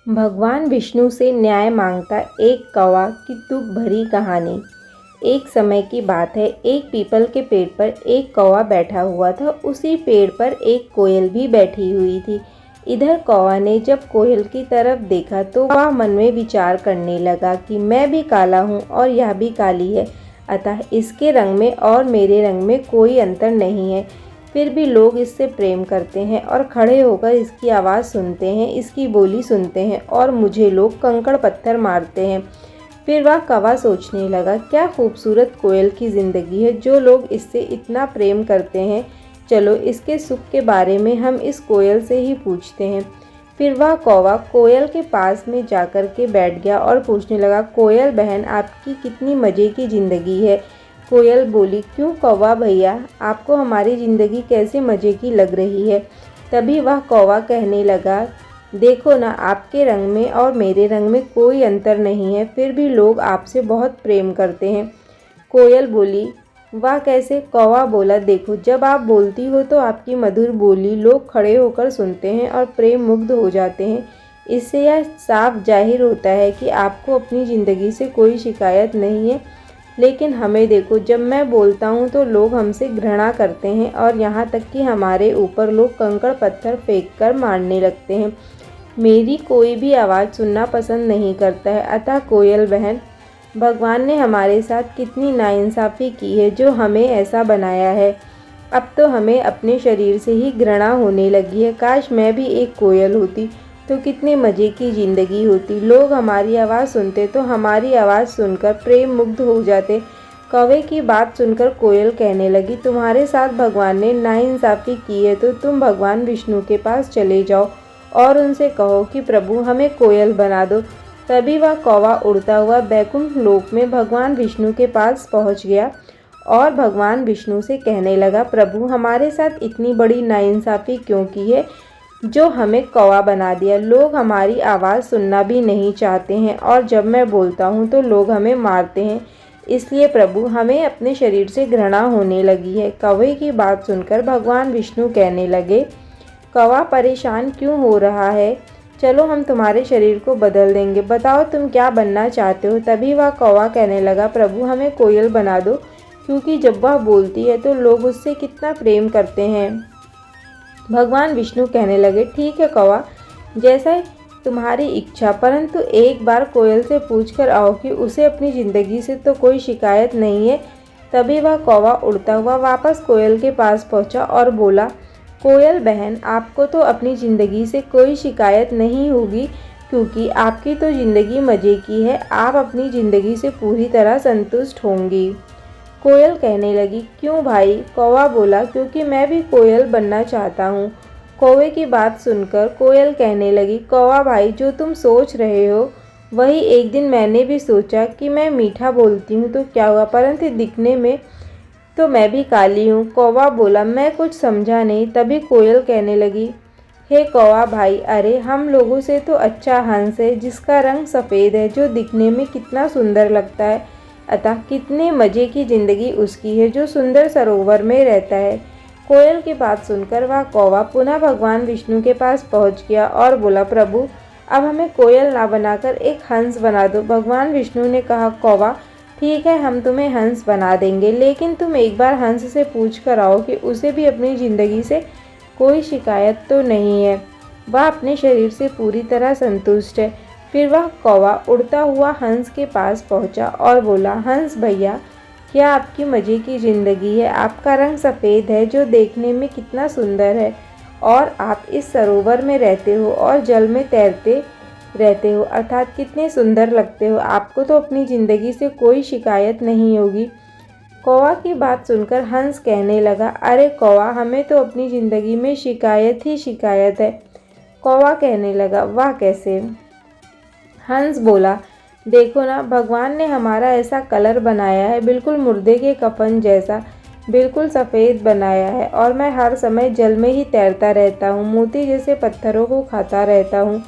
भगवान विष्णु से न्याय मांगता एक कौवा की दुख भरी कहानी। एक समय की बात है, एक पीपल के पेड़ पर एक कौवा बैठा हुआ था। उसी पेड़ पर एक कोयल भी बैठी हुई थी। इधर कौवा ने जब कोयल की तरफ देखा तो वह मन में विचार करने लगा कि मैं भी काला हूँ और यह भी काली है, अतः इसके रंग में और मेरे रंग में कोई अंतर नहीं है। फिर भी लोग इससे प्रेम करते हैं और खड़े होकर इसकी आवाज़ सुनते हैं, इसकी बोली सुनते हैं और मुझे लोग कंकड़ पत्थर मारते हैं। फिर वह कौवा सोचने लगा, क्या खूबसूरत कोयल की ज़िंदगी है जो लोग इससे इतना प्रेम करते हैं। चलो इसके सुख के बारे में हम इस कोयल से ही पूछते हैं। फिर वह कौवा कोयल के पास में जाकर के बैठ गया और पूछने लगा, कोयल बहन आपकी कितनी मज़े की ज़िंदगी है। कोयल बोली, क्यों कौवा भैया, आपको हमारी ज़िंदगी कैसे मज़े की लग रही है। तभी वह कौवा कहने लगा, देखो ना, आपके रंग में और मेरे रंग में कोई अंतर नहीं है, फिर भी लोग आपसे बहुत प्रेम करते हैं। कोयल बोली, वाह कैसे। कौवा बोला, देखो जब आप बोलती हो तो आपकी मधुर बोली लोग खड़े होकर सुनते हैं और प्रेम मुग्ध हो जाते हैं। इससे यह साफ जाहिर होता है कि आपको अपनी ज़िंदगी से कोई शिकायत नहीं है। लेकिन हमें देखो, जब मैं बोलता हूँ तो लोग हमसे घृणा करते हैं और यहाँ तक कि हमारे ऊपर लोग कंकड़ पत्थर फेंक कर मारने लगते हैं। मेरी कोई भी आवाज़ सुनना पसंद नहीं करता है। अतः कोयल बहन, भगवान ने हमारे साथ कितनी नाइंसाफ़ी की है जो हमें ऐसा बनाया है। अब तो हमें अपने शरीर से ही घृणा होने लगी है। काश मैं भी एक कोयल होती तो कितने मज़े की ज़िंदगी होती। लोग हमारी आवाज़ सुनते तो हमारी आवाज़ सुनकर प्रेम मुग्ध हो जाते। कौवे की बात सुनकर कोयल कहने लगी, तुम्हारे साथ भगवान ने नाइंसाफ़ी की है तो तुम भगवान विष्णु के पास चले जाओ और उनसे कहो कि प्रभु हमें कोयल बना दो। तभी वह कौवा उड़ता हुआ बैकुंठ लोक में भगवान विष्णु के पास पहुँच गया और भगवान विष्णु से कहने लगा, प्रभु हमारे साथ इतनी बड़ी नाइंसाफ़ी क्यों की है जो हमें कौवा बना दिया। लोग हमारी आवाज़ सुनना भी नहीं चाहते हैं और जब मैं बोलता हूँ तो लोग हमें मारते हैं। इसलिए प्रभु हमें अपने शरीर से घृणा होने लगी है। कौवे की बात सुनकर भगवान विष्णु कहने लगे, कौवा परेशान क्यों हो रहा है, चलो हम तुम्हारे शरीर को बदल देंगे, बताओ तुम क्या बनना चाहते हो। तभी वह कौवा कहने लगा, प्रभु हमें कोयल बना दो, क्योंकि जब वह बोलती है तो लोग उससे कितना प्रेम करते हैं। भगवान विष्णु कहने लगे, ठीक है कौवा, जैसा तुम्हारी इच्छा, परंतु एक बार कोयल से पूछ कर आओ कि उसे अपनी ज़िंदगी से तो कोई शिकायत नहीं है। तभी वह कौवा उड़ता हुआ वापस कोयल के पास पहुंचा और बोला, कोयल बहन आपको तो अपनी ज़िंदगी से कोई शिकायत नहीं होगी, क्योंकि आपकी तो ज़िंदगी मज़े की है, आप अपनी ज़िंदगी से पूरी तरह संतुष्ट होंगी। कोयल कहने लगी, क्यों भाई। कौवा बोला, क्योंकि मैं भी कोयल बनना चाहता हूँ। कौवे की बात सुनकर कोयल कहने लगी, कौवा भाई जो तुम सोच रहे हो वही एक दिन मैंने भी सोचा कि मैं मीठा बोलती हूँ तो क्या हुआ, परंतु दिखने में तो मैं भी काली हूँ। कौवा बोला, मैं कुछ समझा नहीं। तभी कोयल कहने लगी, हे कौवा भाई, अरे हम लोगों से तो अच्छा हंस है जिसका रंग सफ़ेद है, जो दिखने में कितना सुंदर लगता है, अतः कितने मज़े की ज़िंदगी उसकी है जो सुंदर सरोवर में रहता है। कोयल की बात सुनकर वह कौवा पुनः भगवान विष्णु के पास पहुंच गया और बोला, प्रभु अब हमें कोयल ना बनाकर एक हंस बना दो। भगवान विष्णु ने कहा, कौवा ठीक है, हम तुम्हें हंस बना देंगे, लेकिन तुम एक बार हंस से पूछ कर आओ कि उसे भी अपनी ज़िंदगी से कोई शिकायत तो नहीं है, वह अपने शरीर से पूरी तरह संतुष्ट है। फिर वह कौवा उड़ता हुआ हंस के पास पहुंचा और बोला, हंस भैया क्या आपकी मज़े की ज़िंदगी है, आपका रंग सफ़ेद है जो देखने में कितना सुंदर है, और आप इस सरोवर में रहते हो और जल में तैरते रहते हो, अर्थात कितने सुंदर लगते हो, आपको तो अपनी ज़िंदगी से कोई शिकायत नहीं होगी। कौवा की बात सुनकर हंस कहने लगा, अरे कौवा हमें तो अपनी ज़िंदगी में शिकायत ही शिकायत है। कौवा कहने लगा, वाह कैसे। हंस बोला, देखो ना, भगवान ने हमारा ऐसा कलर बनाया है, बिल्कुल मुर्दे के कफन जैसा, बिल्कुल सफ़ेद बनाया है, और मैं हर समय जल में ही तैरता रहता हूँ, मोती जैसे पत्थरों को खाता रहता हूँ।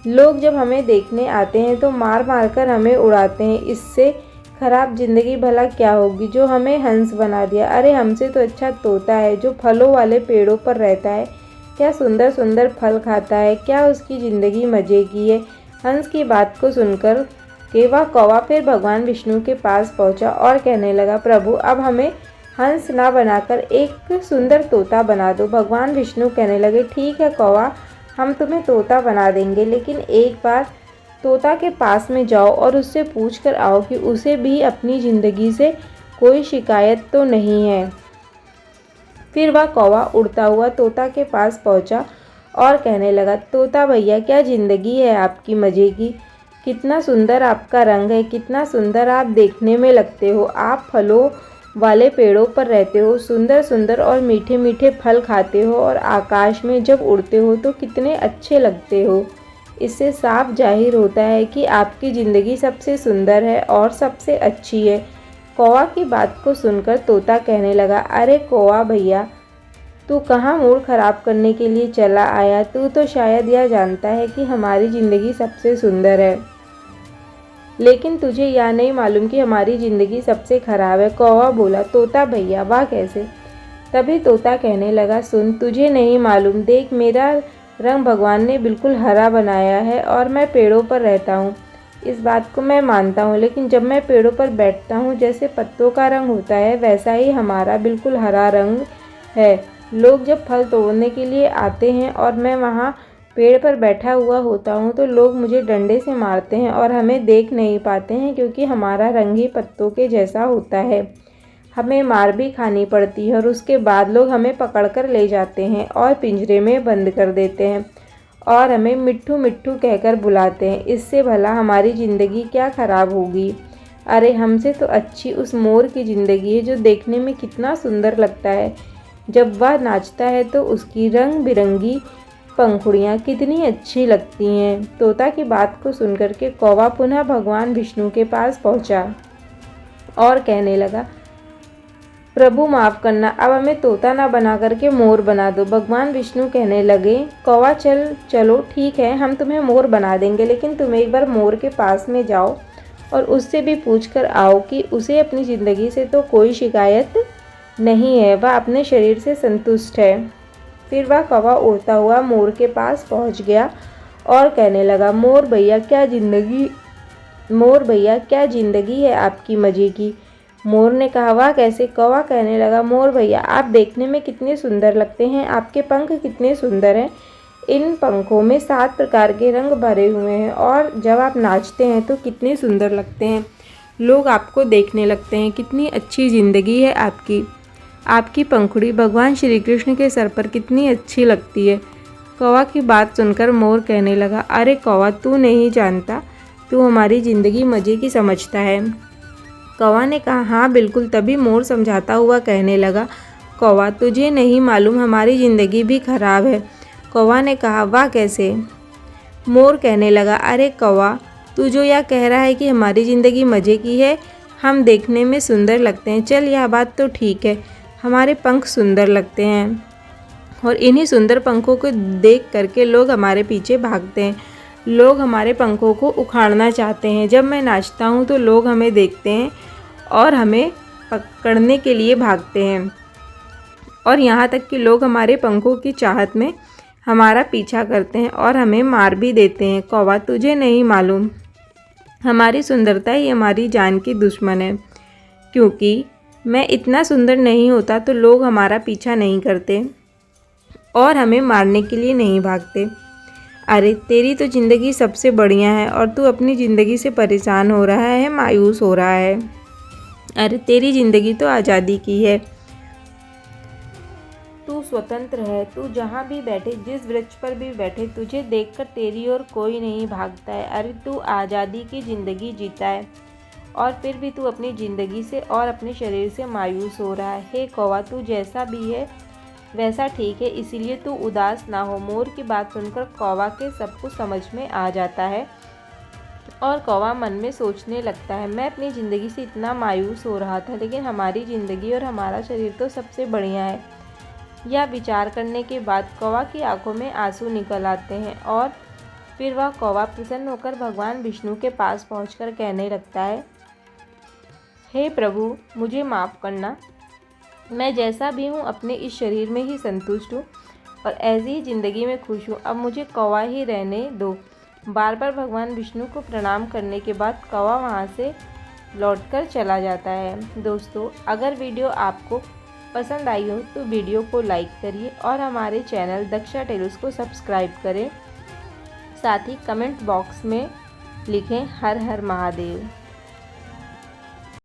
लोग जब हमें देखने आते हैं तो मार मार कर हमें उड़ाते हैं। इससे खराब ज़िंदगी भला क्या होगी जो हमें हंस बना दिया। अरे हमसे तो अच्छा तोता है जो फलों वाले पेड़ों पर रहता है। क्या सुंदर सुंदर फल खाता है, क्या उसकी ज़िंदगी मज़े की है। हंस की बात को सुनकर के वह कौवा फिर भगवान विष्णु के पास पहुंचा और कहने लगा, प्रभु अब हमें हंस ना बनाकर एक सुंदर तोता बना दो। भगवान विष्णु कहने लगे, ठीक है कौवा, हम तुम्हें तोता बना देंगे, लेकिन एक बार तोता के पास में जाओ और उससे पूछ कर आओ कि उसे भी अपनी ज़िंदगी से कोई शिकायत तो नहीं है। फिर वह कौवा उड़ता हुआ तोता के पास पहुंचा और कहने लगा, तोता भैया क्या ज़िंदगी है आपकी मज़े की, कितना सुंदर आपका रंग है, कितना सुंदर आप देखने में लगते हो। आप फलों वाले पेड़ों पर रहते हो, सुंदर सुंदर और मीठे मीठे फल खाते हो और आकाश में जब उड़ते हो तो कितने अच्छे लगते हो। इससे साफ जाहिर होता है कि आपकी ज़िंदगी सबसे सुंदर है और सबसे अच्छी है। कौवा की बात को सुनकर तोता कहने लगा, अरे कौवा भैया, तू कहाँ मूड खराब करने के लिए चला आया। तू तो शायद यह जानता है कि हमारी ज़िंदगी सबसे सुंदर है, लेकिन तुझे यह नहीं मालूम कि हमारी ज़िंदगी सबसे खराब है। कौवा बोला, तोता भैया वाह कैसे। तभी तोता कहने लगा, सुन, तुझे नहीं मालूम, देख मेरा रंग भगवान ने बिल्कुल हरा बनाया है और मैं पेड़ों पर रहता हूँ, इस बात को मैं मानता हूँ, लेकिन जब मैं पेड़ों पर बैठता हूँ जैसे पत्तों का रंग होता है वैसा ही हमारा बिल्कुल हरा रंग है। लोग जब फल तोड़ने के लिए आते हैं और मैं वहाँ पेड़ पर बैठा हुआ होता हूँ तो लोग मुझे डंडे से मारते हैं और हमें देख नहीं पाते हैं, क्योंकि हमारा रंग ही पत्तों के जैसा होता है। हमें मार भी खानी पड़ती है और उसके बाद लोग हमें पकड़कर ले जाते हैं और पिंजरे में बंद कर देते हैं और हमें मिट्ठू मिट्ठू कहकर बुलाते हैं। इससे भला हमारी ज़िंदगी क्या ख़राब होगी। अरे हमसे तो अच्छी उस मोर की ज़िंदगी है जो देखने में कितना सुंदर लगता है। जब वह नाचता है तो उसकी रंग बिरंगी पंखुड़ियाँ कितनी अच्छी लगती हैं। तोता की बात को सुनकर के कौवा पुनः भगवान विष्णु के पास पहुँचा और कहने लगा, प्रभु माफ़ करना, अब हमें तोता ना बना करके मोर बना दो। भगवान विष्णु कहने लगे, कौवा चलो ठीक है, हम तुम्हें मोर बना देंगे, लेकिन तुम एक बार मोर के पास में जाओ और उससे भी पूछ कर आओ कि उसे अपनी ज़िंदगी से तो कोई शिकायत नहीं है, वह अपने शरीर से संतुष्ट है। फिर वह कौवा उड़ता हुआ मोर के पास पहुंच गया और कहने लगा, मोर भैया क्या ज़िंदगी है आपकी मज़े की। मोर ने कहा, वाह कैसे। कौवा कहने लगा, मोर भैया आप देखने में कितने सुंदर लगते हैं, आपके पंख कितने सुंदर हैं, इन पंखों में 7 प्रकार के रंग भरे हुए हैं और जब आप नाचते हैं तो कितने सुंदर लगते हैं, लोग आपको देखने लगते हैं, कितनी अच्छी ज़िंदगी है आपकी। आपकी पंखुड़ी भगवान श्री कृष्ण के सर पर कितनी अच्छी लगती है। कौवा की बात सुनकर मोर कहने लगा, अरे कौवा तू नहीं जानता, तू हमारी ज़िंदगी मज़े की समझता है। कौवा ने कहा, हाँ बिल्कुल। तभी मोर समझाता हुआ कहने लगा, कौवा तुझे नहीं मालूम हमारी ज़िंदगी भी खराब है। कौवा ने कहा, वाह कैसे। मोर कहने लगा, अरे कौवा तू जो यह कह रहा है कि हमारी ज़िंदगी मज़े की है, हम देखने में सुंदर लगते हैं, चल यह बात तो ठीक है, हमारे पंख सुंदर लगते हैं और इन्हीं सुंदर पंखों को देख करके लोग हमारे पीछे भागते हैं, लोग हमारे पंखों को उखाड़ना चाहते हैं। जब मैं नाचता हूँ तो लोग हमें देखते हैं और हमें पकड़ने के लिए भागते हैं और यहाँ तक कि लोग हमारे पंखों की चाहत में हमारा पीछा करते हैं और हमें मार भी देते हैं। कौवा तुझे नहीं मालूम, हमारी सुंदरता ही हमारी जान की दुश्मन है, क्योंकि मैं इतना सुंदर नहीं होता तो लोग हमारा पीछा नहीं करते और हमें मारने के लिए नहीं भागते। अरे तेरी तो ज़िंदगी सबसे बढ़िया है और तू अपनी ज़िंदगी से परेशान हो रहा है, मायूस हो रहा है। अरे तेरी ज़िंदगी तो आज़ादी की है, तू स्वतंत्र है, तू जहाँ भी बैठे, जिस वृक्ष पर भी बैठे, तुझे देखकर तेरी ओर कोई नहीं भागता है। अरे तू आज़ादी की ज़िंदगी जीता है और फिर भी तू अपनी ज़िंदगी से और अपने शरीर से मायूस हो रहा है। हे कौवा तू जैसा भी है वैसा ठीक है, इसीलिए तू उदास ना हो। मोर की बात सुनकर कौवा के सब कुछ समझ में आ जाता है और कौवा मन में सोचने लगता है, मैं अपनी ज़िंदगी से इतना मायूस हो रहा था, लेकिन हमारी ज़िंदगी और हमारा शरीर तो सबसे बढ़िया है। यह विचार करने के बाद कौवा की आंखों में आंसू निकल आते हैं और फिर वह कौवा प्रसन्न होकर भगवान विष्णु के पास पहुंचकर कहने लगता है, हे प्रभु मुझे माफ़ करना, मैं जैसा भी हूँ अपने इस शरीर में ही संतुष्ट हूँ। और ऐसी ही ज़िंदगी में खुश हूँ, अब मुझे कौवा ही रहने दो। बार बार भगवान विष्णु को प्रणाम करने के बाद कौवा वहाँ से लौटकर चला जाता है। दोस्तों, अगर वीडियो आपको पसंद आई हो तो वीडियो को लाइक करिए और हमारे चैनल दक्षा टेल्स को सब्सक्राइब करें। साथ ही कमेंट बॉक्स में लिखें हर हर महादेव।